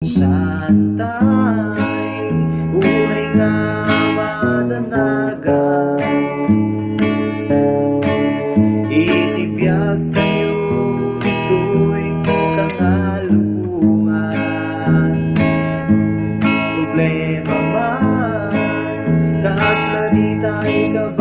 Santay, uhay nga madanagan, itibiyag kayo ito'y sa kalubungan. Problema man, kasla di tayo